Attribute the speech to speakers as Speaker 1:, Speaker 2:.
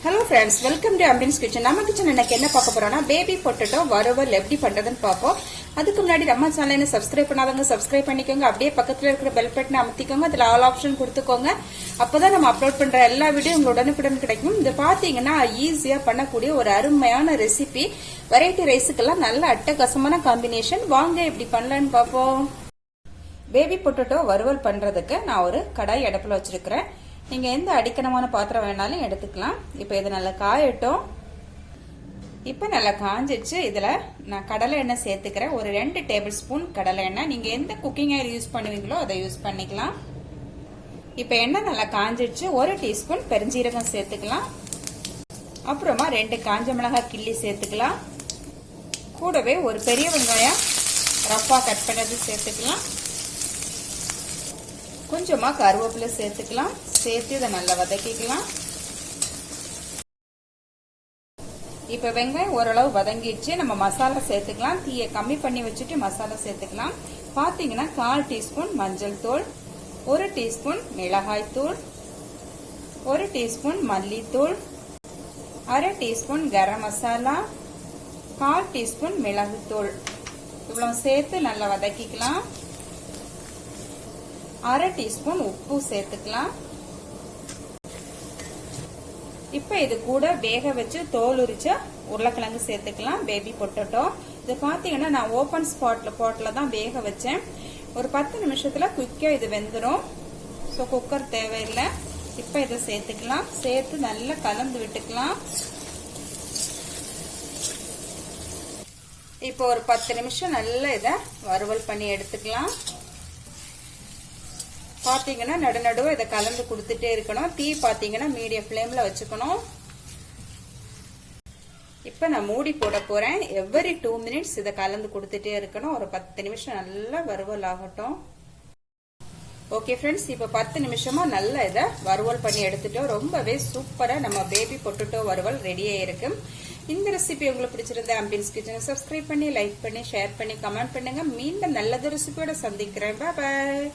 Speaker 1: Hello friends, welcome to Ambience kitchen. நம்ம kitchen இன்னைக்கு என்ன பார்க்க போறோம்னா பேபி பொட்டேட்டோ வறுவல் எப்படி பண்றதுன்னு பாப்போம். அதுக்கு முன்னாடி நம்ம சேனலை சப்ஸ்கிரைப் பண்ணாதவங்க சப்ஸ்கிரைப் பண்ணிக்கோங்க. அப்படியே பக்கத்துல இருக்கிற பெல் பட்டனை அமுத்திக்கோங்க. அதுல ஆல் ஆப்ஷன் கொடுத்துக்கோங்க. அப்பதான் நம்ம அப்லோட் பண்ற எல்லா வீடியோ உங்களுக்கு உடனுக்குடன் கிடைக்கும். இது பாத்தீங்கன்னா ஈஸியா பண்ணக்கூடிய ஒரு அருமையான ரெசிபி. வெரைட்டி ரைஸுக்கெல்லாம் நல்ல அட்டகாசமான காம்பினேஷன். வாங்க எப்படி பண்ணலாம்னு பாப்போம். பேபி பொட்டேட்டோ வறுவல் பண்றதுக்கு நான் ஒரு கடாய் அடுப்புல வச்சிருக்கிறேன். நீங்க எந்த அடிக்கனமான பாத்திரம் வேணாலும் எடுத்துக்கலாம். இப்போ இது நல்லா காயட்டும். இப்போ நல்லா காஞ்சிச்சு. இதுல நான் கடலை எண்ணெய் சேர்த்துக்கிறேன். ஒரு 2 டேபிள் ஸ்பூன் கடலை எண்ணெய். நீங்க எந்த குக்கிங் ஆயில் யூஸ் பண்ணுவீங்களோ அதை யூஸ் பண்ணிக்கலாம். இப்போ எண்ணெய் நல்லா காஞ்சிச்சு. 1 டீஸ்பூன் பெருஞ்சீரகம் சேர்த்துக்கலாம். அப்புறமா 2 காஞ்ச மிளகாய் கிள்ளி சேர்த்துக்கலாம். கூடவே ஒரு பெரிய வெங்காயம் ரஃபா கட் பண்ணது சேர்த்துக்கலாம். கொஞ்சமா கருவேப்பிலை சேர்த்துக்கலாம். சேர்த்து இதை நல்லா வதக்கிக்கலாம். இப்ப வெங்காயம் ஓரளவு வதங்கிடுச்சு. நம்ம மசாலா சேர்த்துக்கலாம். தீயை கம்மி பண்ணி வச்சுட்டு மசாலா சேர்த்துக்கலாம். பாத்தீங்கன்னா 1/4 டீஸ்பூன் மஞ்சள் தூள், 1 டீஸ்பூன் மிளகாய் தூள், 1 டீஸ்பூன் மல்லித்தூள், 1/2 டீஸ்பூன் கரம் மசாலா, 1/4 டீஸ்பூன் மிளகு தூள். இவ்வளவு சேர்த்து நல்லா வதக்கிக்கலாம். 1/2 டீஸ்பூன் உப்பு சேர்த்துக்கலாம். இப்ப இது கூட வேக வச்சு தோல் உரிச்ச உருளைக்கிழங்கு சேர்த்துக்கலாம். பேபி பொட்டேட்டோ இது பாத்தீங்கன்னா நான் ஓபன் பாட்ல தான் வேக வச்சேன். ஒரு 10 நிமிஷத்துல குயிக்கா இது வெந்துடும். சோ குக்கர் தேவையில்லை. இப்ப இதை சேர்த்துக்கலாம். சேர்த்து நல்லா கலந்து விட்டுக்கலாம். இப்போ ஒரு 10 நிமிஷம் நல்லா இதை வறுவல் பண்ணி எடுத்துக்கலாம். பாத்தீங்கன்னா நடுநடுவ இதை கலந்து கொடுத்துட்டே இருக்கணும். தீ பாத்தீங்கன்னா மீடியம் ஃப்ளேம்ல வச்சுக்கணும். இப்ப நான் மூடி போட போறேன். எவ்ரி 2 மினிட்ஸ் இதை கலந்து கொடுத்துட்டே இருக்கணும். ஒரு 10 நிமிஷம் நல்லா வறுவல் ஆகட்டும். ஓகே ஃப்ரெண்ட்ஸ், இப்ப 10 நிமிஷமா நல்லா இதை வறுவல் பண்ணி எடுத்துட்டோம். ரொம்பவே சூப்பரா நம்ம பேபி பொட்டேட்டோ வறுவல் ரெடியா இருக்கு. இந்த ரெசிபி உங்களுக்கு பிடிச்சிருந்தா அம்பியன்ஸ் கிச்சனை சப்ஸ்கிரைப் பண்ணி, லைக் பண்ணி, ஷேர் பண்ணி, கமெண்ட் பண்ணுங்க. மீண்டும் நல்லது ரெசிபியோட சந்திக்கிறேன். பாய்.